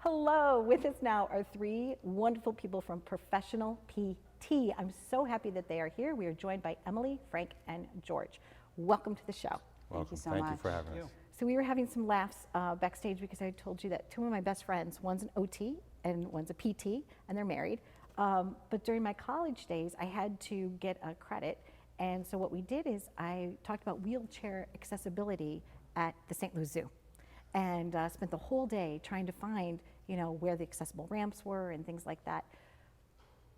Hello, with us now are three wonderful people from Professional PT. I'm so happy that they are here. We are joined by Emily, Frank, and George. Welcome to the show. Welcome. Thank you so Thank much. you for having us. So we were having some laughs backstage because I told you that two of my best friends, one's an OT and one's a PT, and they're married. But during my college days, I had to get a credit. And so what we did is I talked about wheelchair accessibility at the St. Louis Zoo, and spent the whole day trying to find, where the accessible ramps were and things like that.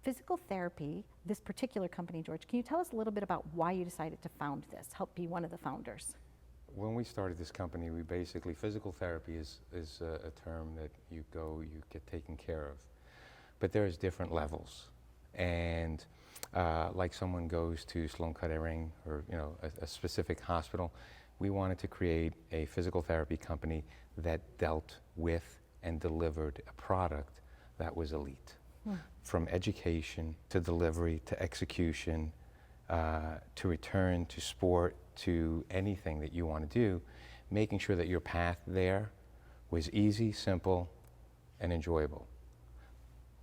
Physical therapy, this particular company, George, can you tell us a little bit about why you decided to found this, help be one of the founders? When we started this company, we basically, physical therapy is a term that you get taken care of. But there's different levels. And like someone goes to Sloan Kettering or a specific hospital, we wanted to create a physical therapy company that dealt with and delivered a product that was elite. From education to delivery to execution to return to sport to anything that you want to do, making sure that your path there was easy, simple, and enjoyable,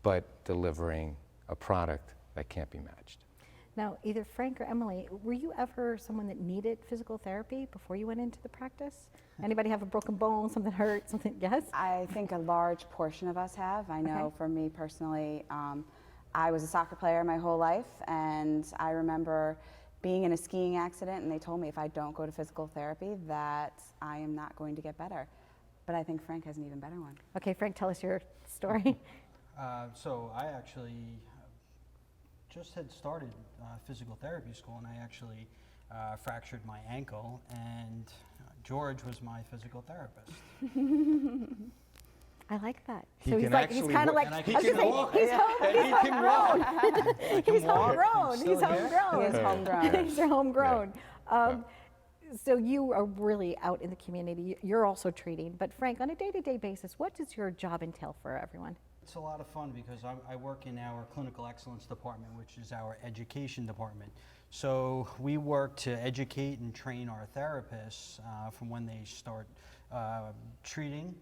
but delivering a product that can't be matched. Now, either Frank or Emily, were you ever someone that needed physical therapy before you went into the practice? Anybody have a broken bone, something hurt, something, yes? I think a large portion of us have. I know for me personally, I was a soccer player my whole life, and I remember being in a skiing accident, and they told me if I don't go to physical therapy that I am not going to get better. But I think Frank has an even better one. Okay, Frank, tell us your story. So I actually just had started physical therapy school, and I actually fractured my ankle, and George was my physical therapist. I like that. He so he's can like, he's actually kind of walk- like, and I I can was gonna say, walk. he's I can walk. homegrown. I'm He's still here. homegrown. He is homegrown. He's homegrown. So you are really out in the community. You're also treating. But Frank, on a day-to-day basis, what does your job entail for everyone? It's a lot of fun because I work in our clinical excellence department, which is our education department. So we work to educate and train our therapists from when they start treating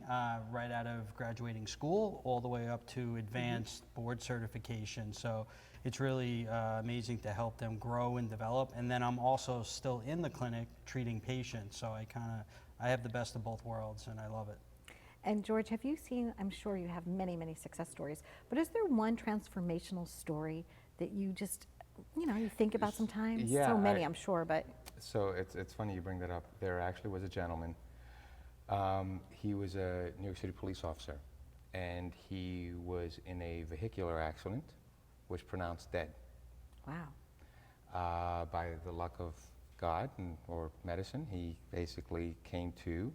right out of graduating school all the way up to advanced board certification. So it's really amazing to help them grow and develop. And then I'm also still in the clinic treating patients. So I have the best of both worlds, and I love it. And George, have you seen, I'm sure you have many, many success stories, but is there one transformational story that you just, you think about sometimes? Yeah, so many, I'm sure, but. So it's funny you bring that up. There actually was a gentleman. He was a New York City police officer, and he was in a vehicular accident, was pronounced dead. Wow. By the luck of God or medicine, he basically came to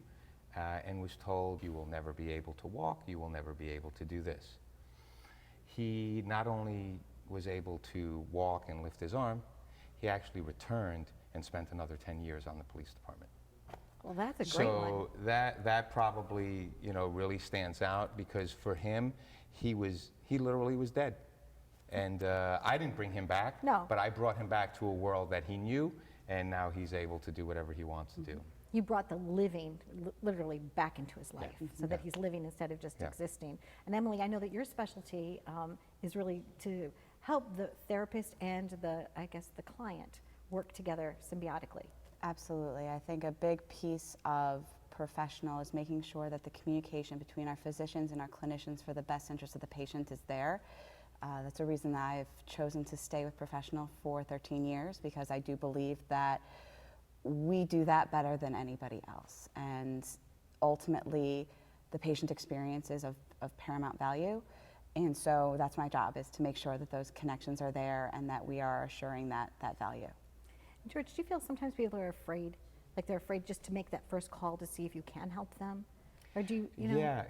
and was told, you will never be able to walk, you will never be able to do this. He not only was able to walk and lift his arm, he actually returned and spent another 10 years on the police department. Well, that's a great one. So that probably, really stands out because for him, he literally was dead. And I didn't bring him back, No. but I brought him back to a world that he knew, and now he's able to do whatever he wants to do. You brought the living literally back into his life so that Yeah. he's living instead of just Yeah. existing. And Emily, I know that your specialty is really to help the therapist and the client work together symbiotically. Absolutely. I think a big piece of Professional is making sure that the communication between our physicians and our clinicians for the best interest of the patient is there. That's a reason that I've chosen to stay with Professional for 13 years, because I do believe that we do that better than anybody else. And ultimately, the patient experience is of paramount value. And so that's my job, is to make sure that those connections are there and that we are assuring that value. George, do you feel sometimes people are afraid, like they're afraid just to make that first call to see if you can help them? Or do you, Yeah,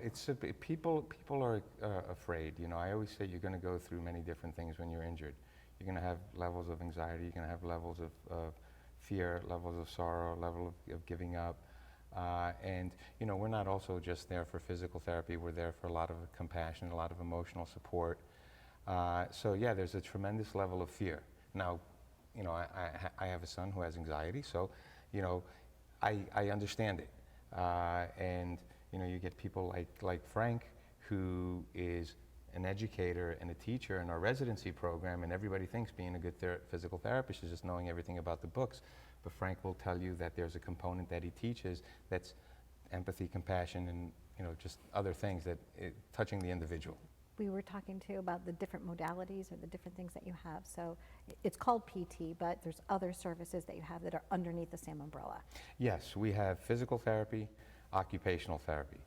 people are afraid. I always say you're going to go through many different things when you're injured. You're going to have levels of anxiety, you're going to have levels of fear, levels of sorrow, level of giving up. And we're not also just there for physical therapy, we're there for a lot of compassion, a lot of emotional support. So yeah, there's a tremendous level of fear. Now, I have a son who has anxiety, so I understand it. And you get people like Frank who is an educator and a teacher in our residency program, and everybody thinks being a good physical therapist is just knowing everything about the books. But Frank will tell you that there's a component that he teaches that's empathy, compassion, and just other things that touching the individual. We were talking too about the different modalities or the different things that you have. So it's called PT, but there's other services that you have that are underneath the same umbrella. Yes, we have physical therapy, occupational therapy.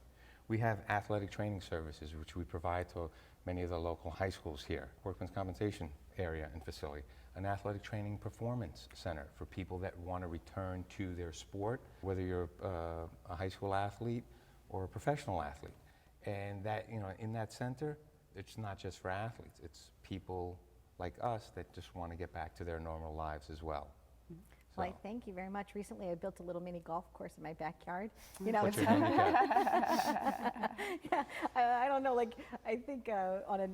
We have athletic training services, which we provide to many of the local high schools here, workman's compensation area and facility, an athletic training performance center for people that want to return to their sport, whether you're a high school athlete or a professional athlete. And that, in that center, it's not just for athletes, it's people like us that just want to get back to their normal lives as well. Well, I thank you very much. Recently, I built a little mini golf course in my backyard. What's your handicap? Yeah, I don't know. Like I think on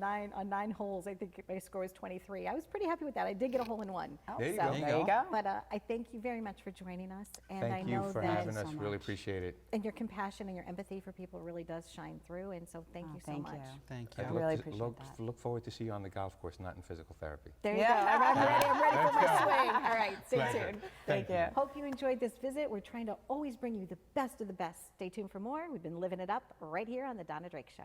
9 holes, I think my score was 23. I was pretty happy with that. I did get a hole in one. Oh, There you so go. there you go. But I thank you very much for joining us, and I Thank you know for that having us. so Really much. appreciate it. and your compassion and your empathy for people really does shine through. And so thank Oh, you so thank much. you. Thank I you. really to- appreciate that. look forward to see you on the golf course, not in physical therapy. There you Yeah. go. I'm ready for my Let's go. swing. All right, stay Right. tuned. Thank you. Hope you enjoyed this visit. We're trying to always bring you the best of the best. Stay tuned for more. We've been living it up right here on the Donna Drake Show.